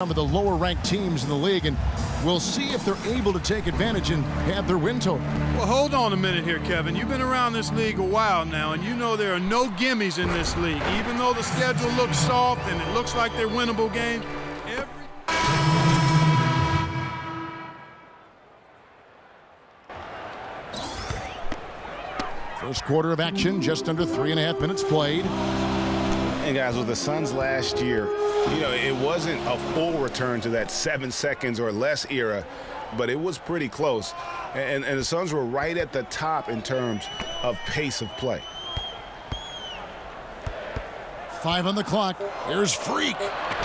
some of the lower-ranked teams in the league, and we'll see if they're able to take advantage and have their win total. Well, hold on a minute here, Kevin. You've been around this league a while now, and you know there are no gimmies in this league. Even though the schedule looks soft and it looks like they're winnable games, First quarter of action, just under 3.5 minutes played. And guys, with the Suns last year, you know, it wasn't a full return to that 7 seconds or less era, but it was pretty close. And the Suns were right at the top in terms of pace of play. 5 on the clock. Here's Freak.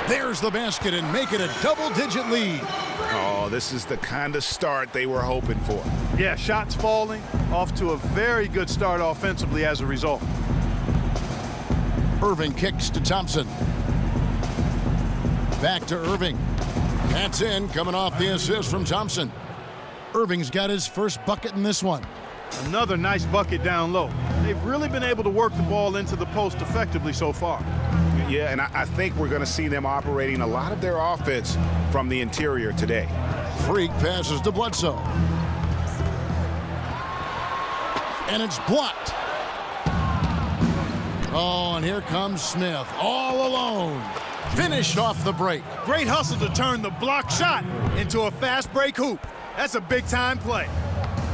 There's the basket and make it a double-digit lead. Oh, this is the kind of start they were hoping for. yeah, shots falling, off to a very good start offensively as a result. Irving kicks to Thompson. Back to Irving. That's in, coming off the assist from Thompson. Irving's got his first bucket in this one. Another nice bucket down low. They've really been able to work the ball into the post effectively so far. Yeah, and I think we're going to see them operating a lot of their offense from the interior today. Freak passes to Bledsoe. And it's blocked. Oh, and here comes Smith, all alone. Finished off the break. Great hustle to turn the block shot into a fast break hoop. That's a big-time play.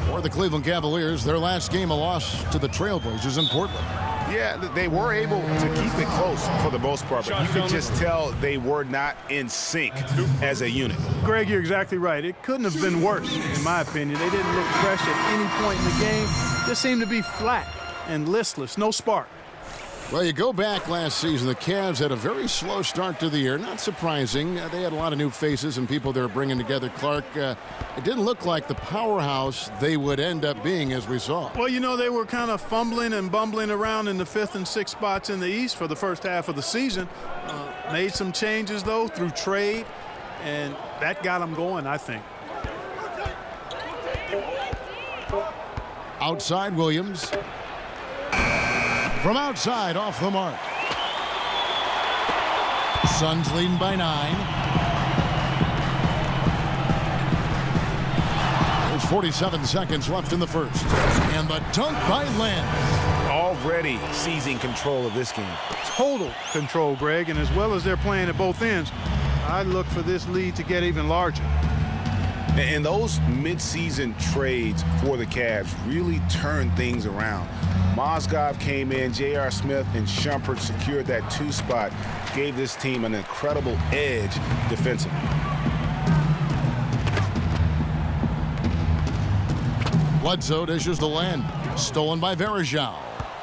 For the Cleveland Cavaliers, their last game a loss to the Trailblazers in Portland. Yeah, they were able to keep it close for the most part, but you could just tell they were not in sync as a unit. Greg, you're exactly right. It couldn't have been worse, in my opinion. They didn't look fresh at any point in the game. Just seemed to be flat and listless, no spark. Well, you go back last season, the Cavs had a very slow start to the year. Not surprising. They had a lot of new faces and people they were bringing together. Clark, it didn't look like the powerhouse they would end up being, as we saw. Well, you know, they were kind of fumbling and bumbling around in the 5th and 6th spots in the East for the first half of the season. Made some changes, though, through trade, and that got them going, I think. Outside Williams. From outside, off the mark. Suns leading by 9. There's 47 seconds left in the first. And the dunk by Len. Already seizing control of this game. Total control, Greg, and as well as they're playing at both ends, I look for this lead to get even larger. And those midseason trades for the Cavs really turned things around. Mozgov came in, J.R. Smith and Shumpert secured that 2 spot, gave this team an incredible edge defensively. Bledsoe dishes to Len. Stolen by Varejao.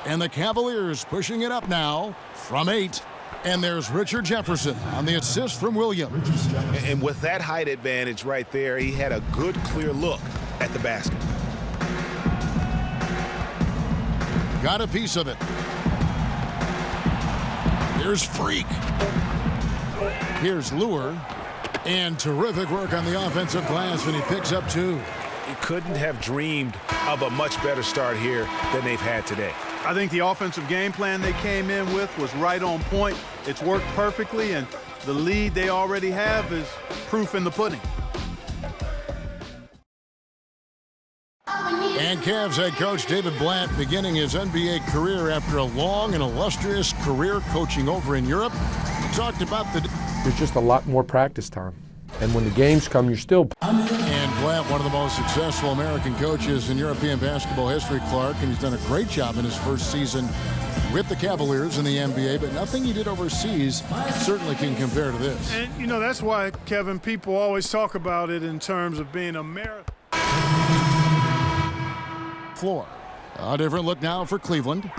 And the Cavaliers pushing it up now from 8. And there's Richard Jefferson on the assist from Williams. And with that height advantage right there, he had a good, clear look at the basket. Got a piece of it. Here's Freak. Here's Lure. And terrific work on the offensive glass when he picks up 2. He couldn't have dreamed of a much better start here than they've had today. I think the offensive game plan they came in with was right on point. It's worked perfectly, and the lead they already have is proof in the pudding. And Cavs head coach David Blatt beginning his NBA career after a long and illustrious career coaching over in Europe. He talked about there's just a lot more practice time. And when the games come, you're still. And Blatt, one of the most successful American coaches in European basketball history, Clark, and he's done a great job in his first season with the Cavaliers in the NBA, but nothing he did overseas certainly can compare to this. And, you know, that's why, Kevin, people always talk about it in terms of being a marathon. Floor. A different look now for Cleveland.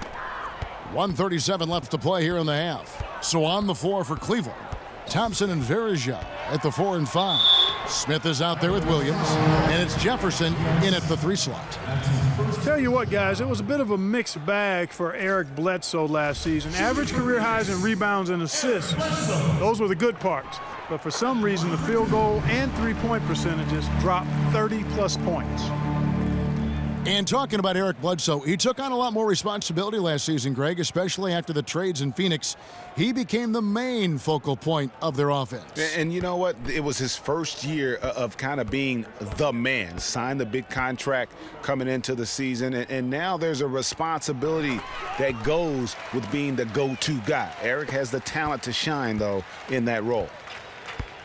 1:37 left to play here in the half. So on the floor for Cleveland, Thompson and Varejao at the 4 and 5. Smith is out there with Williams, and it's Jefferson in at the 3 slot. Tell you what, guys, it was a bit of a mixed bag for Eric Bledsoe last season. Average career highs in rebounds and assists. Those were the good parts. But for some reason, the field goal and 3-point percentages dropped 30-plus points. And talking about Eric Bledsoe, he took on a lot more responsibility last season, Greg, especially after the trades in Phoenix. He became the main focal point of their offense. And you know what? It was his first year of kind of being the man. Signed the big contract coming into the season, and now there's a responsibility that goes with being the go-to guy. Eric has the talent to shine, though, in that role.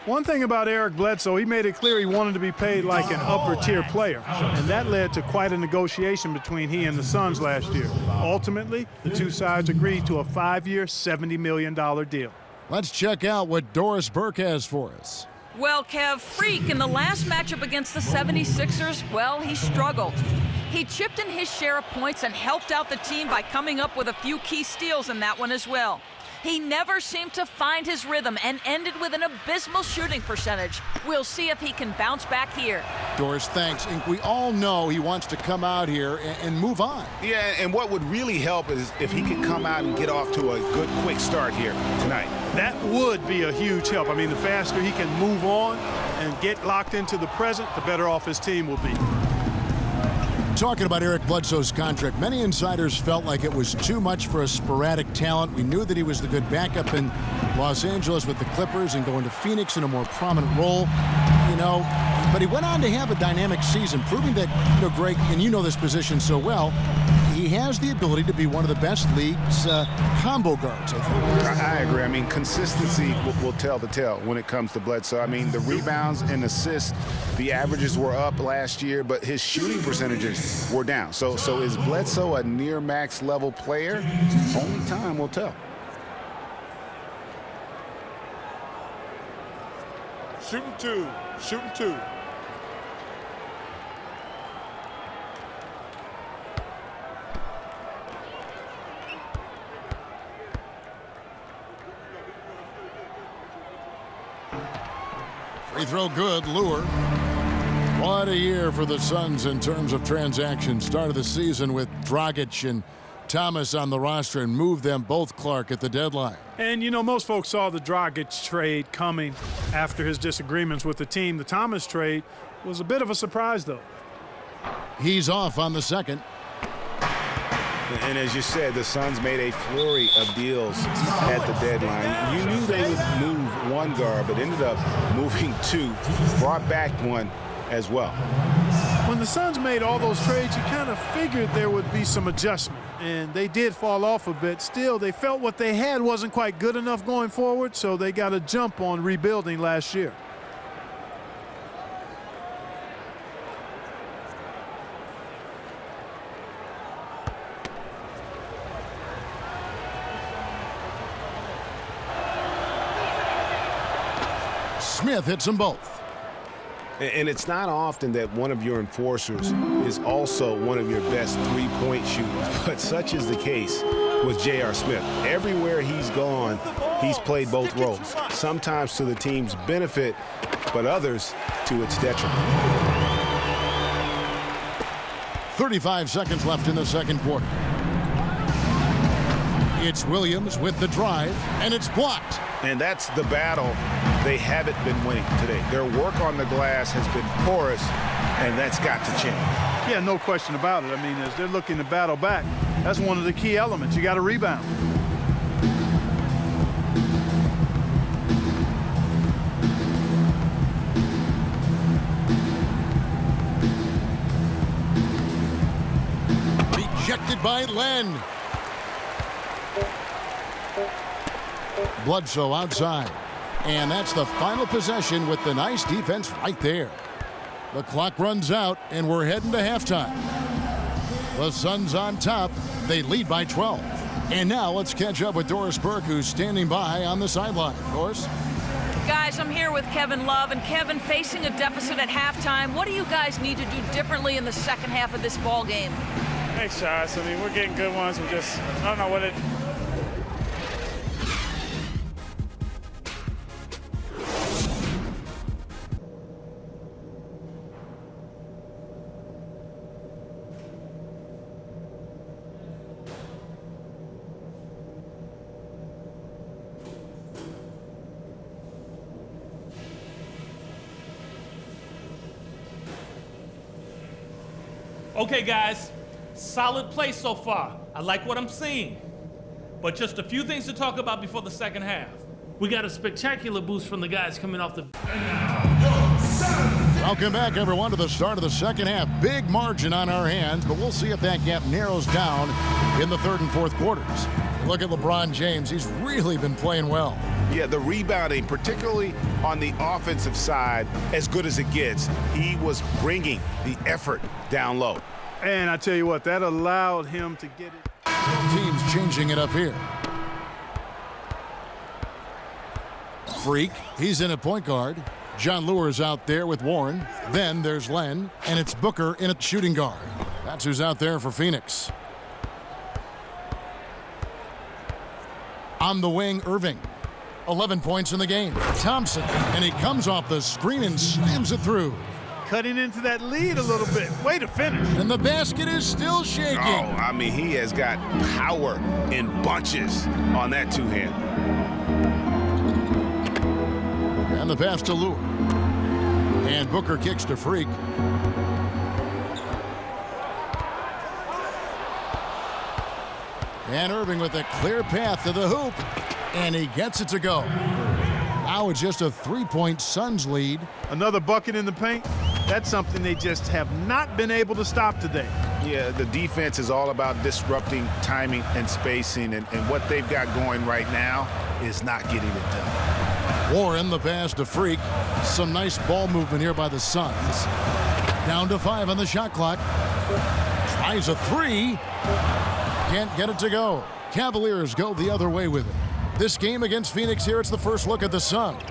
One thing about Eric Bledsoe, he made it clear he wanted to be paid like an upper-tier player, and that led to quite a negotiation between he and the Suns last year. Ultimately, the two sides agreed to a 5-year, $70 million deal. Let's check out what Doris Burke has for us. Well, Kev, Freak in the last matchup against the 76ers, well, he struggled. He chipped in his share of points and helped out the team by coming up with a few key steals in that one as well. He never seemed to find his rhythm and ended with an abysmal shooting percentage. We'll see if he can bounce back here. Doris, thanks. And we all know he wants to come out here and move on. Yeah, and what would really help is if he could come out and get off to a good, quick start here tonight. That would be a huge help. I mean, the faster he can move on and get locked into the present, the better off his team will be. Talking about Eric Bledsoe's contract, many insiders felt like it was too much for a sporadic talent. We knew that he was the good backup in Los Angeles with the Clippers and going to Phoenix in a more prominent role, but he went on to have a dynamic season, proving that, Greg, and you know this position so well, he has the ability to be one of the best league's combo guards, I think. I agree. I mean, consistency will tell the tale when it comes to Bledsoe. I mean, the rebounds and assists, the averages were up last year, but his shooting percentages were down. So is Bledsoe a near max level player? Only time will tell. Shooting two. Shooting two. Free throw good, Lure. What a year for the Suns in terms of transactions. Started the season with Dragic and Thomas on the roster and moved them both, Clark, at the deadline. And, most folks saw the Dragic trade coming after his disagreements with the team. The Thomas trade was a bit of a surprise, though. He's off on the second. And as you said, the Suns made a flurry of deals at the deadline. You knew they would move one guard, but ended up moving two, brought back one as well. When the Suns made all those trades, you kind of figured there would be some adjustment, and they did fall off a bit. Still, they felt what they had wasn't quite good enough going forward, so they got a jump on rebuilding last year. Smith hits them both. And it's not often that one of your enforcers is also one of your best three-point shooters, but such is the case with J.R. Smith. Everywhere he's gone, he's played both roles, sometimes to the team's benefit, but others to its detriment. 35 seconds left in the second quarter. It's Williams with the drive, and it's blocked. And that's the battle they haven't been winning today. Their work on the glass has been porous, and that's got to change. Yeah, no question about it. I mean, as they're looking to battle back, that's one of the key elements. You got to rebound. Rejected by Len. Bledsoe outside. And that's the final possession with the nice defense right there. The clock runs out, and we're heading to halftime. The Suns on top. They lead by 12. And now let's catch up with Doris Burke, who's standing by on the sideline. Doris? Guys, I'm here with Kevin Love. And Kevin, facing a deficit at halftime, what do you guys need to do differently in the second half of this ball game? Make shots. I mean, we're getting good ones. I don't know what it Okay, guys, solid play so far. I like what I'm seeing. But just a few things to talk about before the second half. We got a spectacular boost from the guys coming off the... Welcome back, everyone, to the start of the second half. Big margin on our hands, but we'll see if that gap narrows down in the third and fourth quarters. Look at LeBron James. He's really been playing well. Yeah, the rebounding, particularly on the offensive side, as good as it gets. He was bringing the effort down low. And I tell you what, that allowed him to get it. Teams changing it up here. Freak, he's in at point guard. John Lure's out there with Warren. Then there's Len, and it's Booker in at shooting guard. That's who's out there for Phoenix. On the wing, Irving. 11 points in the game. Thompson, and he comes off the screen and slams it through. Cutting into that lead a little bit. Way to finish. And the basket is still shaking. Oh, I mean, he has got power in bunches on that two-hand. And the pass to Lure. And Booker kicks to Freak. And Irving with a clear path to the hoop. And he gets it to go. Now it's just a three-point Suns lead. Another bucket in the paint. That's something they just have not been able to stop today. Yeah, the defense is all about disrupting timing and spacing, and what they've got going right now is not getting it done. Warren, the pass to Freak. Some nice ball movement here by the Suns. Down to 5 on the shot clock. Tries a three. Can't get it to go. Cavaliers go the other way with it. This game against Phoenix here, it's the first look at the Suns.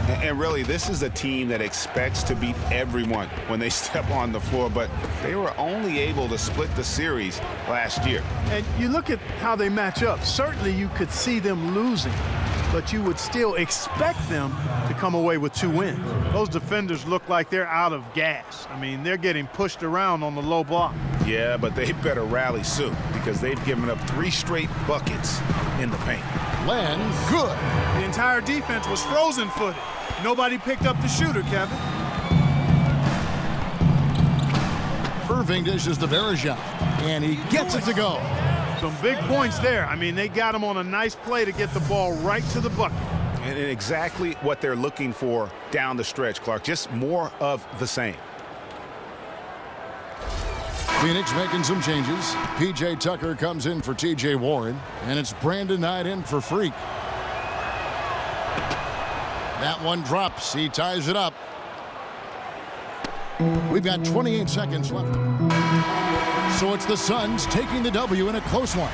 And really, this is a team that expects to beat everyone when they step on the floor, but they were only able to split the series last year. And you look at how they match up. Certainly you could see them losing, but you would still expect them to come away with 2 wins. Those defenders look like they're out of gas. I mean, they're getting pushed around on the low block. Yeah, but they better rally soon because they've given up 3 straight buckets in the paint. Len, good. The entire defense was frozen-footed. Nobody picked up the shooter, Kevin. Irving dishes to Varejao, and he gets it to go. Some big points there. I mean, they got him on a nice play to get the ball right to the bucket. And exactly what they're looking for down the stretch, Clark. Just more of the same. Phoenix making some changes. P.J. Tucker comes in for T.J. Warren, and it's Brandon Knight in for Freak. That one drops. He ties it up. We've got 28 seconds left. So it's the Suns taking the W in a close one.